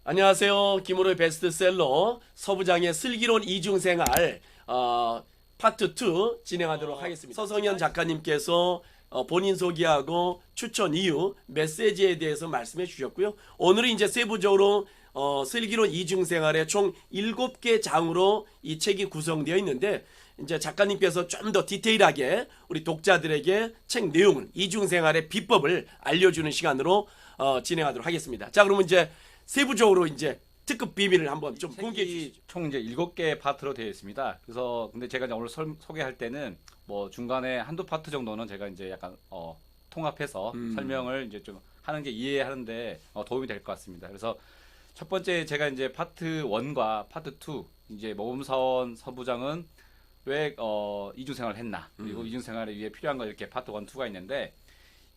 안녕하세요. 김호로의 베스트셀러 서부장의 슬기로운 이중생활 파트 2 진행하도록 하겠습니다. 서성현 작가님께서 본인 소개하고 추천 이유, 메시지에 대해서 말씀해 주셨고요. 오늘은 이제 세부적으로 슬기로운 이중생활의 총 7개 장으로 이 책이 구성되어 있는데 이제 작가님께서 좀 더 디테일하게 우리 독자들에게 책 내용을 이중생활의 비법을 알려주는 시간으로 진행하도록 하겠습니다. 자, 그러면 이제 세부적으로 이제 특급 비밀을 한번 좀 공개해 주시죠. 총 이제 7개 파트로 되어 있습니다. 그래서 근데 제가 이제 오늘 소개할 때는 뭐 중간에 한두 파트 정도는 제가 이제 약간 통합해서 설명을 이제 좀 하는 게 이해하는데 도움이 될 것 같습니다. 그래서 첫 번째 제가 이제 파트 1과 파트 2 이제 모범사원 서부장은 왜 이중생활을 했나, 그리고 이중생활을 위해 필요한 거 이렇게 파트 1, 2가 있는데,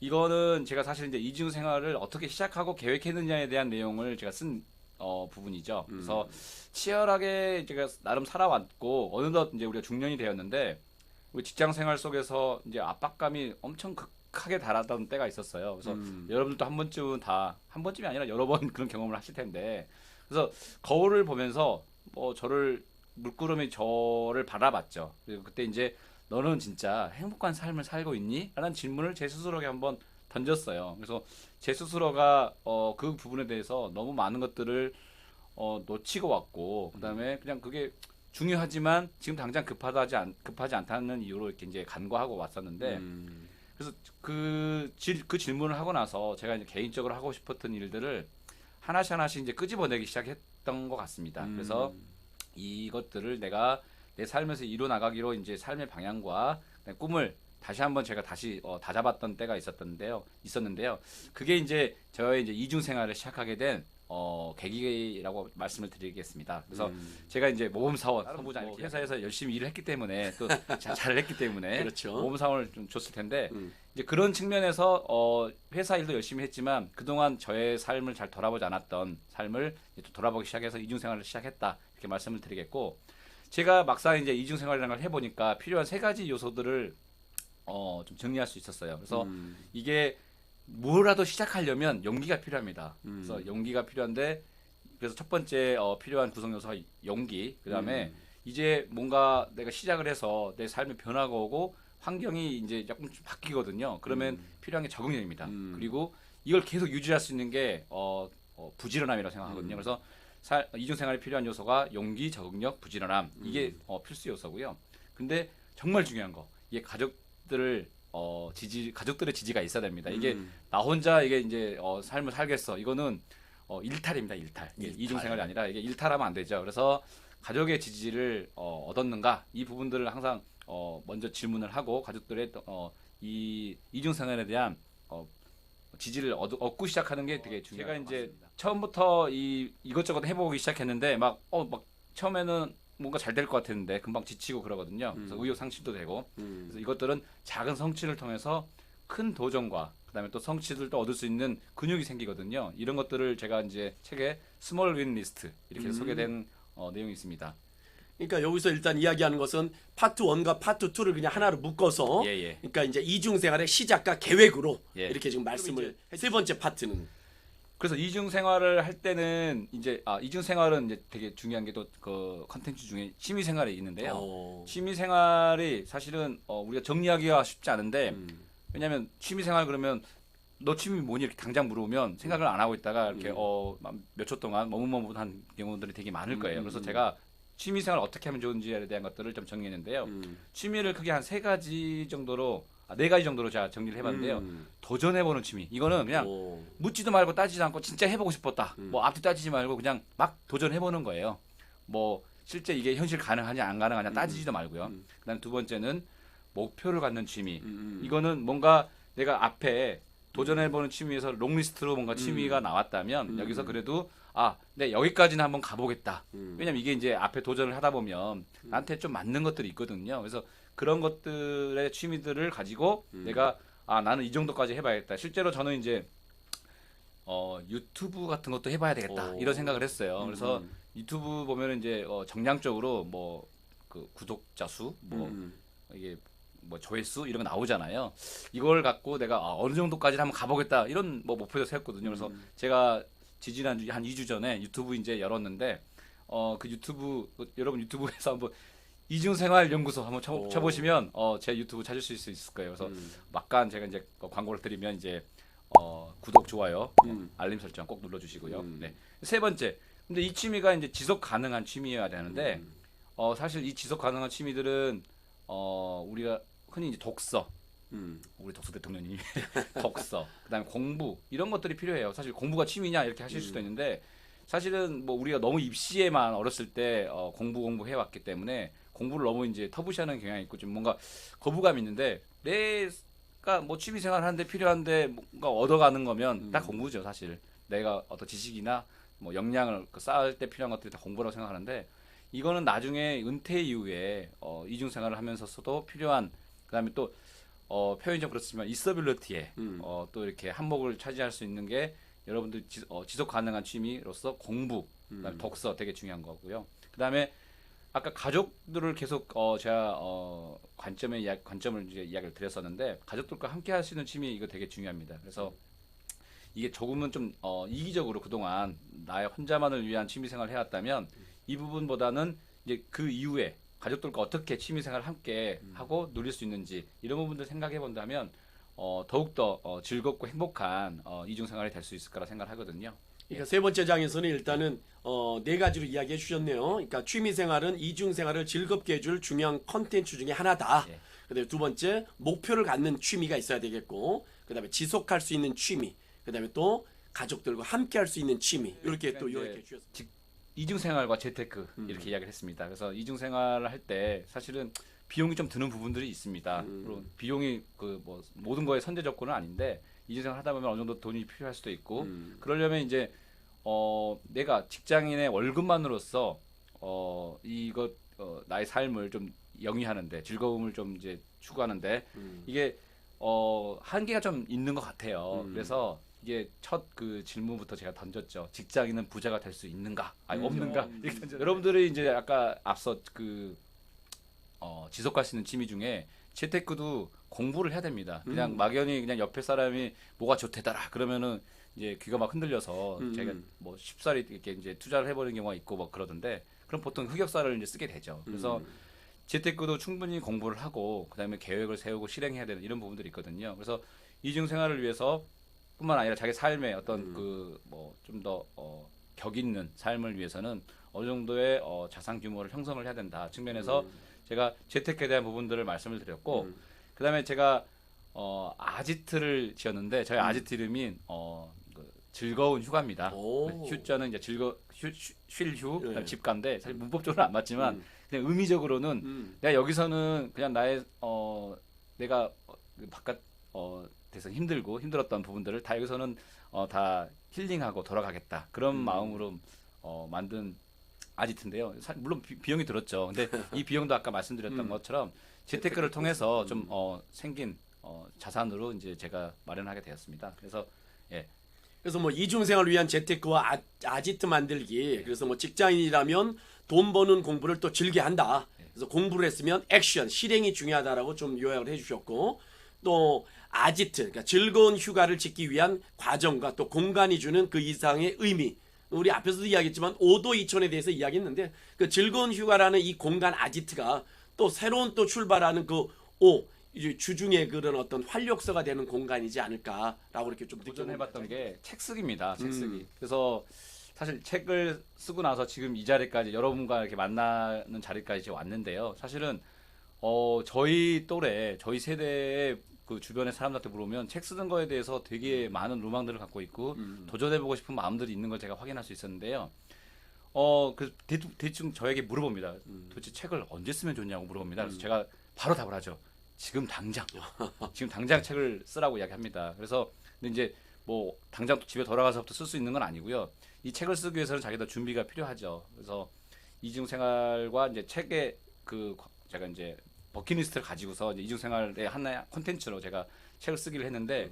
이거는 제가 사실 이제 이중생활을 어떻게 시작하고 계획했느냐에 대한 내용을 제가 쓴 부분이죠. 그래서 치열하게 제가 나름 살아왔고 어느덧 이제 우리가 중년이 되었는데, 우리 직장 생활 속에서 이제 압박감이 엄청 극하게 달하던 때가 있었어요. 그래서 여러분들도 한 번쯤은 한 번쯤이 아니라 여러 번 그런 경험을 하실 텐데, 그래서 거울을 보면서 물구름이 저를 바라봤죠. 그리고 그때 이제 너는 진짜 행복한 삶을 살고 있니? 라는 질문을 제 스스로에게 한번 던졌어요. 그래서 제 스스로가 그 부분에 대해서 너무 많은 것들을 놓치고 왔고, 그다음에 그냥 그게 중요하지만 지금 당장 급하지 않다는 이유로 이렇게 이제 간과하고 왔었는데, 그래서 그 질문을 하고 나서 제가 이제 개인적으로 하고 싶었던 일들을 하나씩 이제 끄집어내기 시작했던 것 같습니다. 그래서 이것들을 내가 내 삶에서 이뤄 나가기로 이제 삶의 방향과 꿈을 다시 한번 제가 다잡았던 때가 있었는데요. 그게 이제 저의 이제 이중 생활을 시작하게 된 계기라고 말씀을 드리겠습니다. 그래서 제가 이제 모범사원 서부장 이렇게 회사에서 열심히 일을 했기 때문에 또 잘을 했기 때문에 그렇죠. 모범사원을 좀 줬을 텐데, 이제 그런 측면에서 회사 일도 열심히 했지만 그동안 저의 삶을 잘 돌아보지 않았던 삶을 이제 또 돌아보기 시작해서 이중 생활을 시작했다, 이렇게 말씀을 드리겠고, 제가 막상 이제 이중 생활이라는 걸 해보니까 필요한 3가지 요소들을 좀 정리할 수 있었어요. 그래서 이게 뭐라도 시작하려면 용기가 필요합니다. 그래서 용기가 필요한데, 그래서 첫 번째 필요한 구성 요소가 용기. 그다음에 이제 뭔가 내가 시작을 해서 내 삶에 변화가 오고 환경이 이제 조금 바뀌거든요. 그러면 필요한 게 적응력입니다. 그리고 이걸 계속 유지할 수 있는 게 부지런함이라고 생각하거든요. 그래서 이중생활에 필요한 요소가 용기, 적응력, 부지런함, 이게 필수 요소고요. 근데 정말 중요한 거, 이게 가족들의 지지가 있어야 됩니다. 이게 나 혼자 이게 이제 삶을 살겠어, 이거는 일탈입니다. 일탈. 이게 이중생활이 아니라 이게 일탈하면 안 되죠. 그래서 가족의 지지를 얻었는가, 이 부분들을 항상 먼저 질문을 하고, 가족들의 이 이중생활에 대한 지지를 얻고 시작하는 게 되게 중요해요. 제가 이제 처음부터 이것저것 해보기 시작했는데 막 처음에는 뭔가 잘 될 것 같았는데 금방 지치고 그러거든요. 그래서 의욕 상실도 되고, 그래서 이것들은 작은 성취를 통해서 큰 도전과 그다음에 또 성취들도 얻을 수 있는 근육이 생기거든요. 이런 것들을 제가 이제 책에 스몰 윈 리스트 이렇게 소개된 내용이 있습니다. 그러니까 여기서 일단 이야기하는 것은 파트 1과 파트 2를 그냥 하나로 묶어서 예. 그러니까 이제 이중생활의 시작과 계획으로 예. 이렇게 지금 말씀을 세 번째 파트는 그래서 이중 생활을 할 때는 이제 이중 생활은 이제 되게 중요한 게 또 그 컨텐츠 중에 취미 생활이 있는데요. 취미 생활이 사실은 우리가 정리하기가 쉽지 않은데, 왜냐하면 취미 생활 그러면 너 취미 뭐니 이렇게 당장 물어보면 생각을 안 하고 있다가 이렇게 몇 초 동안 머뭇머뭇한 경우들이 되게 많을 거예요. 그래서 제가 취미 생활 어떻게 하면 좋은지에 대한 것들을 좀 정리했는데요. 취미를 크게 한 3가지 정도로 4가지 정도로 제가 정리를 해봤는데요. 도전해보는 취미. 이거는 그냥 묻지도 말고 따지지 않고 진짜 해보고 싶었다. 뭐 앞뒤 따지지 말고 그냥 막 도전해보는 거예요. 뭐 실제 이게 현실 가능하냐 안 가능하냐 따지지도 말고요. 그다음 두 번째는 목표를 갖는 취미. 이거는 뭔가 내가 앞에 도전해보는 취미에서 롱리스트로 뭔가 취미가 나왔다면 여기서 그래도 네, 여기까지는 한번 가보겠다. 왜냐면 이게 이제 앞에 도전을 하다 보면 나한테 좀 맞는 것들이 있거든요. 그래서 그런 것들의 취미들을 가지고 내가 나는 이 정도까지 해봐야겠다. 실제로 저는 이제 유튜브 같은 것도 해봐야 되겠다, 이런 생각을 했어요. 그래서 유튜브 보면 이제 정량적으로 뭐 그 구독자 수, 이게 뭐 조회수 이런 거 나오잖아요. 이걸 갖고 내가 어느 정도까지 한번 가보겠다, 이런 뭐 목표도 세웠거든요. 그래서 제가 지지난주 한 2주 전에 유튜브 이제 열었는데 그 유튜브 여러분 유튜브에서 한번 이중생활연구소 한번 쳐보시면 제 유튜브 찾으실 수 있을 거예요. 그래서 막간 제가 이제 광고를 드리면 이제 구독, 좋아요, 알림 설정 꼭 눌러주시고요. 네. 세 번째, 근데 이 취미가 이제 지속 가능한 취미여야 되는데 사실 이 지속 가능한 취미들은 우리가 흔히 이제 독서, 우리 독서 대통령님 독서, 그다음에 공부 이런 것들이 필요해요. 사실 공부가 취미냐 이렇게 하실 수도 있는데 사실은 뭐 우리가 너무 입시에만 어렸을 때 공부 해왔기 때문에 공부를 너무 이제 터부시하는 경향이 있고 좀 뭔가 거부감이 있는데 내가 뭐 취미생활 하는데 필요한데 뭔가 얻어가는 거면 다 공부죠. 사실 내가 어떤 지식이나 뭐 역량을 쌓을 때 필요한 것들이 다 공부라고 생각하는데 이거는 나중에 은퇴 이후에 이중생활을 하면서도 필요한 그다음에 또 표현이 좀 그렇지만 있어빌리티에 또 이렇게 한몫을 차지할 수 있는 게 여러분들 지속 가능한 취미로서 공부, 그다음에 독서 되게 중요한 거고요. 그다음에 아까 가족들을 계속 제가 관점을 이제 이야기를 드렸었는데 가족들과 함께 할 수 있는 취미 이거 되게 중요합니다. 그래서 이게 조금은 좀 이기적으로 그동안 나의 혼자만을 위한 취미생활을 해왔다면 이 부분보다는 이제 그 이후에 가족들과 어떻게 취미생활을 함께 하고 누릴 수 있는지 이런 부분들 생각해 본다면 더욱더 즐겁고 행복한 이중생활이 될 수 있을 거라 생각하거든요. 그러니까 세 번째 장에서는 일단은 네 가지로 이야기해 주셨네요. 그러니까 취미 생활은 이중 생활을 즐겁게 해줄 중요한 컨텐츠 중에 하나다. 예. 그다음에 두 번째 목표를 갖는 취미가 있어야 되겠고, 그다음에 지속할 수 있는 취미, 그다음에 또 가족들과 함께 할 수 있는 취미 이렇게 또 그러니까 이렇게 주셨습니다. 이중생활과 재테크 이렇게 이야기를 했습니다. 그래서 이중생활을 할 때 사실은 비용이 좀 드는 부분들이 있습니다. 물론 비용이 그 뭐 모든 거에 선제 조건은 아닌데 이중생활 하다 보면 어느 정도 돈이 필요할 수도 있고 그러려면 이제 내가 직장인의 월급만으로서 이것 나의 삶을 좀 영위하는데 즐거움을 좀 이제 추구하는데 이게 한계가 좀 있는 것 같아요. 그래서 이게 첫 그 질문부터 제가 던졌죠. 직장인은 부자가 될 수 있는가? 아니 없는가? 이렇게 던졌는데 여러분들이 이제 아까 앞서 그 지속할 수 있는 취미 중에 재테크도 공부를 해야 됩니다. 그냥 막연히 그냥 옆에 사람이 뭐가 좋대더라 그러면은 이제 귀가 막 흔들려서 제가 뭐 쉽사리 이렇게 이제 투자를 해버리는 경우가 있고 막 그러던데 그럼 보통 흑역사를 이제 쓰게 되죠. 그래서 재테크도 충분히 공부를 하고 그다음에 계획을 세우고 실행해야 되는 이런 부분들이 있거든요. 그래서 이중 생활을 위해서 뿐만 아니라 자기 삶의 어떤 그 뭐 좀 더 격 있는 삶을 위해서는 어느 정도의 자산 규모를 형성을 해야 된다 측면에서 제가 재테크에 대한 부분들을 말씀을 드렸고 그다음에 제가 아지트를 지었는데 저희 아지트 이름이 그 즐거운 휴가입니다. 오. 휴자는 이제 쉴휴 집가인데 사실 문법적으로는 안 맞지만 그냥 의미적으로는 내가 여기서는 그냥 나의 내가 그 바깥 돼서 힘들었던 부분들을 다 여기서는 다 힐링하고 돌아가겠다 그런 마음으로 만든 아지트인데요. 물론 비용이 들었죠. 근데 이 비용도 아까 말씀드렸던 것처럼 재테크를 통해서 좀 생긴 자산으로 이제 제가 마련하게 되었습니다. 그래서 예. 그래서 뭐 이중 생활을 위한 재테크와 아지트 만들기. 그래서 뭐 직장인이라면 돈 버는 공부를 또 즐겨 한다. 그래서 공부를 했으면 액션, 실행이 중요하다라고 좀 요약을 해주셨고 또 아지트, 그러니까 즐거운 휴가를 짓기 위한 과정과 또 공간이 주는 그 이상의 의미. 우리 앞에서도 이야기했지만 오도 이천에 대해서 이야기했는데 그 즐거운 휴가라는 이 공간 아지트가 또 새로운 또 출발하는 그 이제 주중에 그런 어떤 활력소가 되는 공간이지 않을까라고 이렇게 좀 도전해봤던 게 책 쓰기입니다. 책 쓰기. 그래서 사실 책을 쓰고 나서 지금 이 자리까지 여러분과 이렇게 만나는 자리까지 왔는데요. 사실은 저희 또래, 저희 세대의 그 주변의 사람들한테 물어보면 책 쓰는 거에 대해서 되게 많은 로망들을 갖고 있고 도전해보고 싶은 마음들이 있는 걸 제가 확인할 수 있었는데요. 그 대충 저에게 물어봅니다. 도대체 책을 언제 쓰면 좋냐고 물어봅니다. 그래서 제가 바로 답을 하죠. 지금 당장 책을 쓰라고 이야기합니다. 그래서 근데 이제 뭐 당장 또 집에 돌아가서부터 쓸 수 있는 건 아니고요. 이 책을 쓰기 위해서는 자기도 준비가 필요하죠. 그래서 이중 생활과 이제 책의 그 제가 이제 버킷리스트를 가지고서 이제 이중 생활의 하나의 콘텐츠로 제가 책을 쓰기를 했는데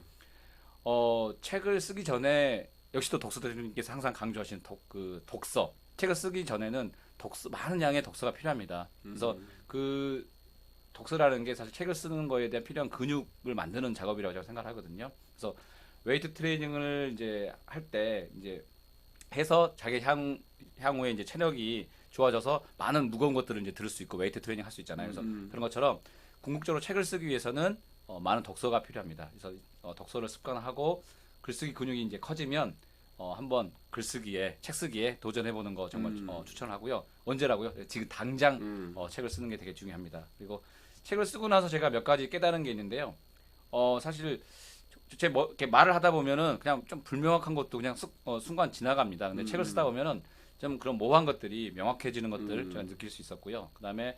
책을 쓰기 전에 역시 또 독서들님께서 항상 강조하시는 독서. 책을 쓰기 전에는 많은 양의 독서가 필요합니다. 그래서 그 독서라는 게 사실 책을 쓰는 거에 대한 필요한 근육을 만드는 작업이라고 제가 생각하거든요. 그래서 웨이트 트레이닝을 이제 할 때 이제 해서 자기 향후에 이제 체력이 좋아져서 많은 무거운 것들을 이제 들을 수 있고 웨이트 트레이닝 할 수 있잖아요. 그래서 그런 것처럼 궁극적으로 책을 쓰기 위해서는 많은 독서가 필요합니다. 그래서 독서를 습관화하고 글쓰기 근육이 이제 커지면 한번 글쓰기에 책 쓰기에 도전해 보는 거 정말 추천하고요. 언제라고요? 지금 당장 책을 쓰는 게 되게 중요합니다. 그리고 책을 쓰고 나서 제가 몇 가지 깨달은 게 있는데요. 사실 이렇게 말을 하다 보면은 그냥 좀 불명확한 것도 그냥 순간 지나갑니다. 근데 책을 쓰다 보면은 좀 그런 모호한 것들이 명확해지는 것들 제가 느낄 수 있었고요. 그다음에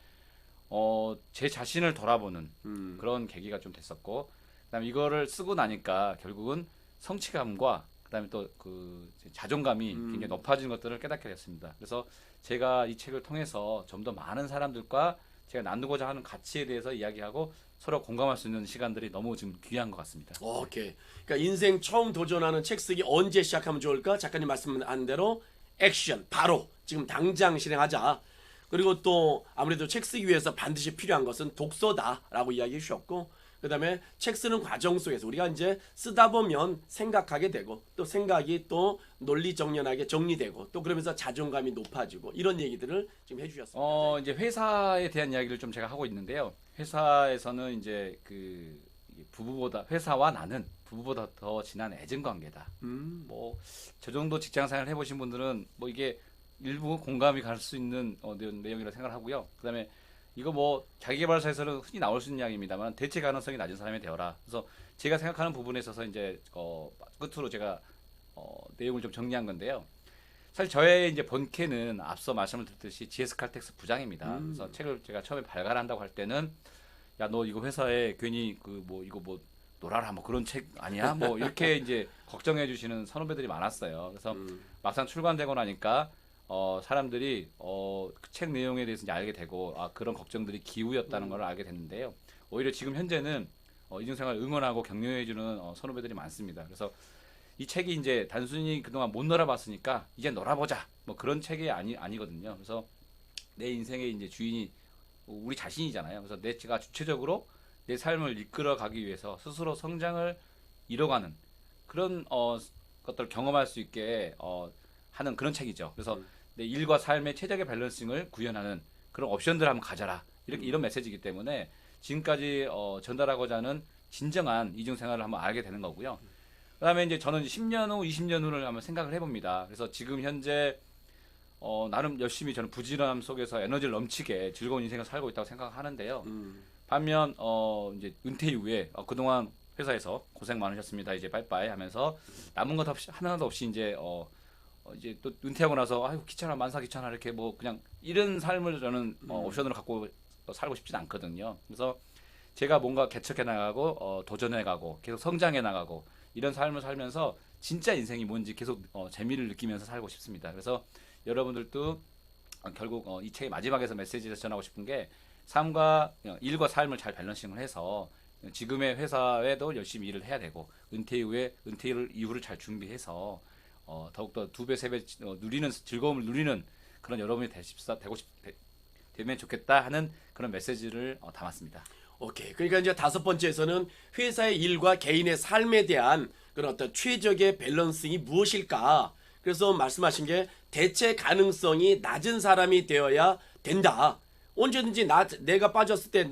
제 자신을 돌아보는 그런 계기가 좀 됐었고, 그다음에 이거를 쓰고 나니까 결국은 성취감과 그다음에 또 그 자존감이 굉장히 높아지는 것들을 깨닫게 됐습니다. 그래서 제가 이 책을 통해서 좀 더 많은 사람들과 제가 나누고자 하는 가치에 대해서 이야기하고 서로 공감할 수 있는 시간들이 너무 지금 귀한 것 같습니다. 오케이. 그러니까 인생 처음 도전하는 책 쓰기 언제 시작하면 좋을까? 작가님 말씀한 대로 액션 바로 지금 당장 실행하자. 그리고 또 아무래도 책 쓰기 위해서 반드시 필요한 것은 독서다라고 이야기해 주셨고, 그다음에 책 쓰는 과정 속에서 우리가 이제 쓰다 보면 생각하게 되고 또 생각이 또 논리정연하게 정리되고 또 그러면서 자존감이 높아지고 이런 얘기들을 지금 해주셨습니다. 이제 회사에 대한 이야기를 좀 제가 하고 있는데요. 회사에서는 이제 그 부부보다 회사와 나는 부부보다 더 진한 애증 관계다. 뭐 저 정도 직장 생활 해보신 분들은 뭐 이게 일부 공감이 갈 수 있는 내용이라고 생각을 하고요. 그다음에 이거 뭐 자기계발서에서는 흔히 나올 수 있는 이야기입니다만 대체 가능성이 낮은 사람이 되어라. 그래서 제가 생각하는 부분에 있어서 이제 끝으로 제가 내용을 좀 정리한 건데요. 사실 저의 이제 본캐는 앞서 말씀을 드렸듯이 GS 칼텍스 부장입니다. 그래서 책을 제가 처음에 발간한다고 할 때는 야 너 이거 회사에 괜히 그 뭐 이거 뭐 놀아라 뭐 그런 책 아니야? 뭐 이렇게 이제 걱정해 주시는 선후배들이 많았어요. 그래서 막상 출간되고 나니까 사람들이 그 책 내용에 대해서 이제 알게 되고 그런 걱정들이 기우였다는 걸 알게 됐는데요. 오히려 지금 현재는 이중생활 응원하고 격려해 주는 선후배들이 많습니다. 그래서 이 책이 이제 단순히 그동안 못 놀아봤으니까 이제 놀아보자 뭐 그런 책이 아니거든요. 그래서 내 인생의 이제 주인이 우리 자신이잖아요. 그래서 제가 주체적으로 내 삶을 이끌어가기 위해서 스스로 성장을 이뤄가는 그런 것들을 경험할 수 있게 하는 그런 책이죠. 그래서 내 일과 삶의 최적의 밸런싱을 구현하는 그런 옵션들을 한번 가져라. 이런 메시지이기 때문에 지금까지 전달하고자 하는 진정한 이중생활을 한번 알게 되는 거고요. 그다음에 이제 저는 10년 후, 20년 후를 한번 생각을 해봅니다. 그래서 지금 현재 나름 열심히 저는 부지런함 속에서 에너지를 넘치게 즐거운 인생을 살고 있다고 생각하는데요. 반면 이제 은퇴 이후에 그동안 회사에서 고생 많으셨습니다. 이제 빠이빠이 하면서 남은 것 없이 하나도 없이 이제 이제 또 은퇴하고 나서 아이고 귀찮아 만사 귀찮아 이렇게 뭐 그냥 이런 삶을 저는 옵션으로 갖고 살고 싶진 않거든요. 그래서 제가 뭔가 개척해 나가고 도전해 가고 계속 성장해 나가고 이런 삶을 살면서 진짜 인생이 뭔지 계속 재미를 느끼면서 살고 싶습니다. 그래서 여러분들도 결국 이 책의 마지막에서 메시지에서 전하고 싶은 게 일과 삶을 잘 밸런싱을 해서 지금의 회사에도 열심히 일을 해야 되고 은퇴 이후를 잘 준비해서 더욱더 2배, 3배 즐거움을 누리는 그런 여러분이 되면 좋겠다 하는 그런 메시지를 담았습니다. 오케이. 그러니까 이제 5번째에서는 회사의 일과 개인의 삶에 대한 그런 어떤 최적의 밸런싱이 무엇일까? 그래서 말씀하신 게 대체 가능성이 낮은 사람이 되어야 된다. 언제든지 내가 빠졌을 때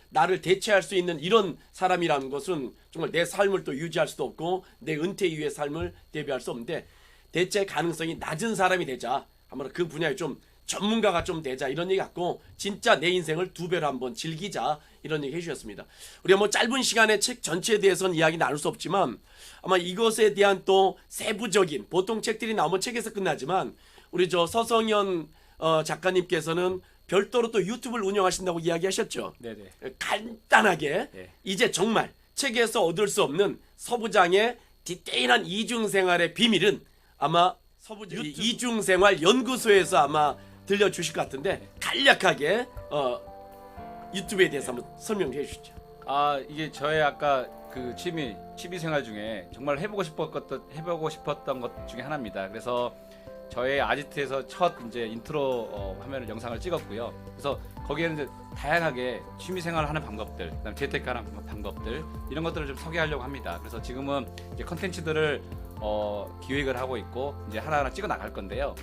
나를 대체할 수 있는 이런 사람이라는 것은 정말 내 삶을 또 유지할 수도 없고 내 은퇴 이후의 삶을 대비할 수 없는데 대체 가능성이 낮은 사람이 되자. 한번 그 분야에 좀 전문가가 좀 되자 이런 얘기 같고 진짜 내 인생을 2배로 한번 즐기자 이런 얘기 해주셨습니다. 우리가 뭐 짧은 시간에 책 전체에 대해서는 이야기 나눌 수 없지만 아마 이것에 대한 또 세부적인 보통 책들이 나오면 책에서 끝나지만 우리 저 서성현 작가님께서는 별도로 또 유튜브를 운영하신다고 이야기하셨죠. 네네. 간단하게 네. 이제 정말 책에서 얻을 수 없는 서부장의 디테일한 이중생활의 비밀은 아마 이중생활 연구소에서 아마 들려주실 것 같은데 간략하게 유튜브에 대해서 한번 설명해 주시죠. 이게 저의 아까 그 취미 생활 중에 정말 해보고 싶었던 것 중에 하나입니다. 그래서 저의 아지트에서 첫 이제 인트로 화면을 영상을 찍었고요. 그래서 거기에는 이제 다양하게 취미 생활을 하는 방법들, 그다음에 재테크하는 방법들 이런 것들을 좀 소개하려고 합니다. 그래서 지금은 이제 컨텐츠들을 기획을 하고 있고 이제 하나하나 찍어 나갈 건데요.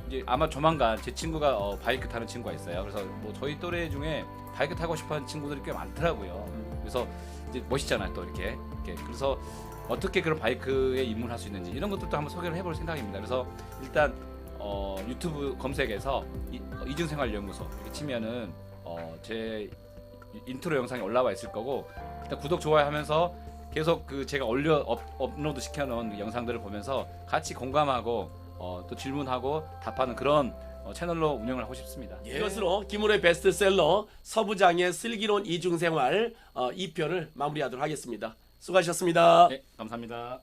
이제 아마 조만간 제 친구가 바이크 타는 친구가 있어요. 그래서 뭐 저희 또래 중에 바이크 타고 싶어하는 친구들이 꽤 많더라고요. 그래서 이제 멋있잖아요, 또 이렇게. 그래서 어떻게 그런 바이크에 입문할 수 있는지 이런 것들도 한번 소개를 해볼 생각입니다. 그래서 일단 유튜브 검색에서 이중생활연구소 이렇게 치면은 제 인트로 영상이 올라와 있을 거고 일단 구독 좋아요 하면서 계속 그 제가 업로드 시켜놓은 그 영상들을 보면서 같이 공감하고 또 질문하고 답하는 그런 채널로 운영을 하고 싶습니다. 이것으로 김우로의 베스트셀러 서부장의 슬기로운 이중생활 2편을 마무리하도록 하겠습니다. 수고하셨습니다. 네, 감사합니다.